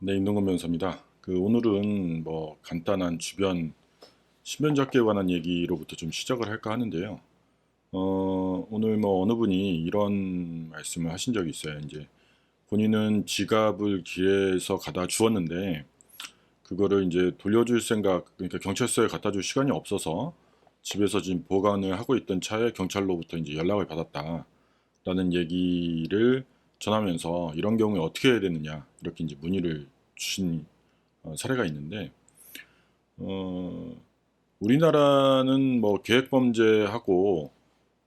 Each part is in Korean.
네, 임동건 변호사입니다. 오늘은 간단한 주변 신변잡기에 관한 얘기로부터 좀 시작을 할까 하는데요. 오늘 어느 분이 이런 말씀을 하신 적이 있어요. 이제 본인은 지갑을 길에서 가다 주웠는데 그거를 이제 돌려줄 생각, 그러니까 경찰서에 갖다 줄 시간이 없어서 집에서 지금 보관을 하고 있던 차에 경찰로부터 이제 연락을 받았다라는 얘기를 전하면서 이런 경우에 어떻게 해야 되느냐 이렇게 이제 문의를 주신 사례가 있는데, 어, 우리나라는 계획범죄하고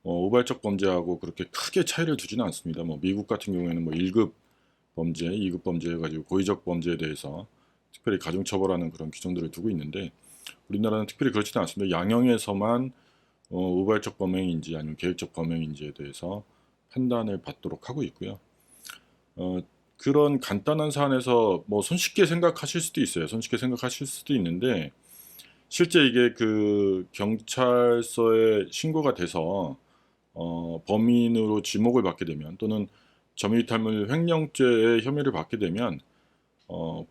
우발적 범죄하고 그렇게 크게 차이를 두지는 않습니다. 미국 같은 경우에는 1급 범죄, 2급 범죄 해가지고 고의적 범죄에 대해서 특별히 가중처벌하는 그런 규정들을 두고 있는데, 우리나라는 특별히 그렇지는 않습니다. 양형에서만 우발적 범행인지 아니면 계획적 범행인지에 대해서 판단을 받도록 하고 있고요. 어, 그런 간단한 사안에서 손쉽게 생각하실 수도 있어요. 손쉽게 생각하실 수도 있는데, 실제 이게 그 경찰서에 신고가 돼서 범인으로 지목을 받게 되면, 또는 점유이탈물 횡령죄의 혐의를 받게 되면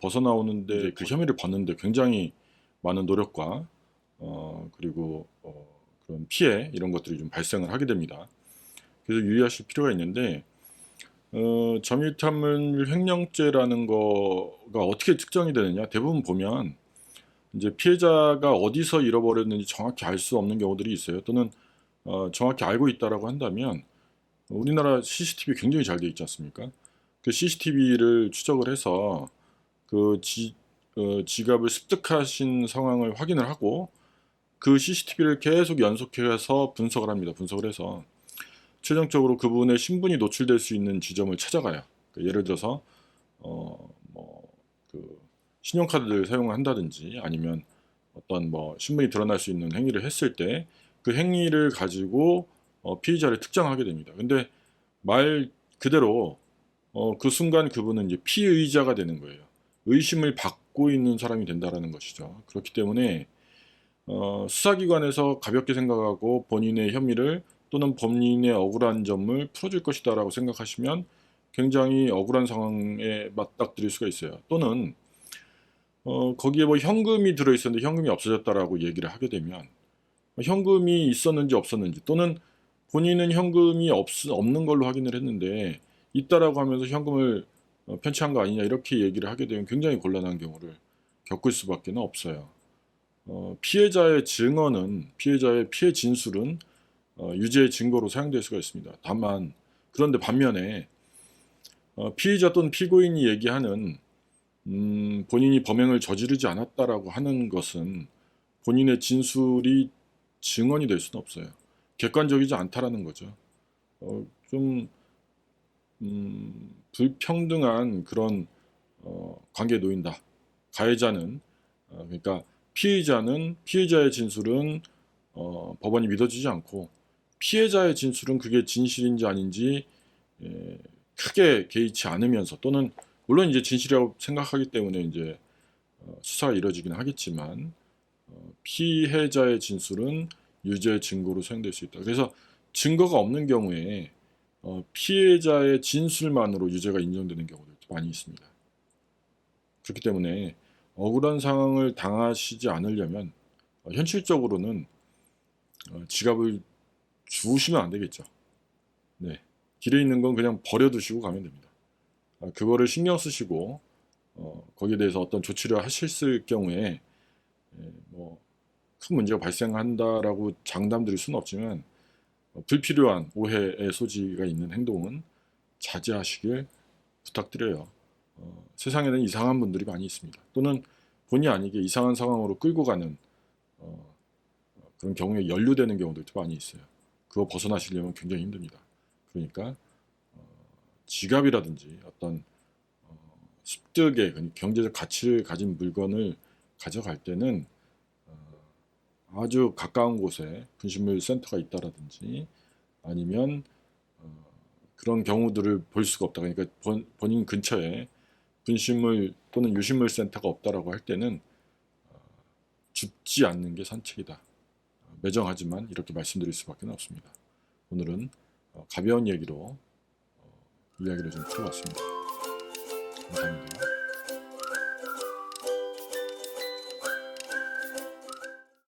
벗어나오는데 이제 그 혐의를 벗는데 굉장히 많은 노력과 그리고 그런 피해 이런 것들이 좀 발생을 하게 됩니다. 그래서 유의하실 필요가 있는데, 점유이탈물 횡령죄라는 거가 어떻게 측정이 되느냐? 대부분 보면 이제 피해자가 어디서 잃어버렸는지 정확히 알 수 없는 경우들이 있어요. 또는 정확히 알고 있다라고 한다면, 우리나라 CCTV 굉장히 잘 돼 있지 않습니까? 그 CCTV를 추적을 해서 그 지갑을 습득하신 상황을 확인을 하고 그 CCTV를 계속 연속해서 분석을 합니다. 분석을 해서 최종적으로 그분의 신분이 노출될 수 있는 지점을 찾아가요. 예를 들어서 그 신용카드를 사용한다든지 아니면 어떤 신분이 드러날 수 있는 행위를 했을 때 그 행위를 가지고 피의자를 특정하게 됩니다. 근데 말 그대로 그 순간 그분은 이제 피의자가 되는 거예요. 의심을 받고 있는 사람이 된다라는 것이죠. 그렇기 때문에 수사기관에서 가볍게 생각하고 본인의 혐의를 또는 본인의 억울한 점을 풀어줄 것이다라고 생각하시면 굉장히 억울한 상황에 맞닥뜨릴 수가 있어요. 또는 거기에 현금이 들어있었는데 현금이 없어졌다라고 얘기를 하게 되면, 현금이 있었는지 없었는지, 또는 본인은 현금이 없는 걸로 확인을 했는데 있다라고 하면서 현금을 편취한 거 아니냐 이렇게 얘기를 하게 되면 굉장히 곤란한 경우를 겪을 수밖에 없어요. 피해자의 증언은, 피해자의 피해 진술은 유죄의 증거로 사용될 수가 있습니다. 다만 그런데 반면에 피의자 또는 피고인이 얘기하는 본인이 범행을 저지르지 않았다라고 하는 것은 본인의 진술이 증언이 될 수는 없어요. 객관적이지 않다라는 거죠. 좀 불평등한 그런 관계에 놓인다. 가해자는 그러니까 피의자는, 피해자의 진술은 법원이 믿어지지 않고 피해자의 진술은 그게 진실인지 아닌지 크게 개의치 않으면서, 또는 물론 이제 진실이라고 생각하기 때문에 이제 수사가 이루어지긴 하겠지만 피해자의 진술은 유죄 증거로 사용될 수 있다. 그래서 증거가 없는 경우에 피해자의 진술만으로 유죄가 인정되는 경우도 많이 있습니다. 그렇기 때문에 억울한 상황을 당하시지 않으려면 현실적으로는 지갑을 주우시면 안 되겠죠. 네. 길에 있는 건 그냥 버려두시고 가면 됩니다. 그거를 신경 쓰시고 거기에 대해서 어떤 조치를 하실 경우에 큰 문제가 발생한다라고 장담드릴 수는 없지만 불필요한 오해의 소지가 있는 행동은 자제하시길 부탁드려요. 세상에는 이상한 분들이 많이 있습니다. 또는 본의 아니게 이상한 상황으로 끌고 가는 그런 경우에 연루되는 경우도 많이 있어요. 그거 벗어나시려면 굉장히 힘듭니다. 그러니까 지갑이라든지 어떤 습득의 경제적 가치를 가진 물건을 가져갈 때는 아주 가까운 곳에 분식물 센터가 있다라든지 아니면 그런 경우들을 볼 수가 없다. 그러니까 본인 근처에 분식물 또는 유실물 센터가 없다라고 할 때는 줍지 않는 게 산책이다. 매정하지만 이렇게 말씀드릴 수밖에 없습니다. 오늘은 가벼운 얘기로 이야기를 좀 풀어봤습니다. 감사합니다.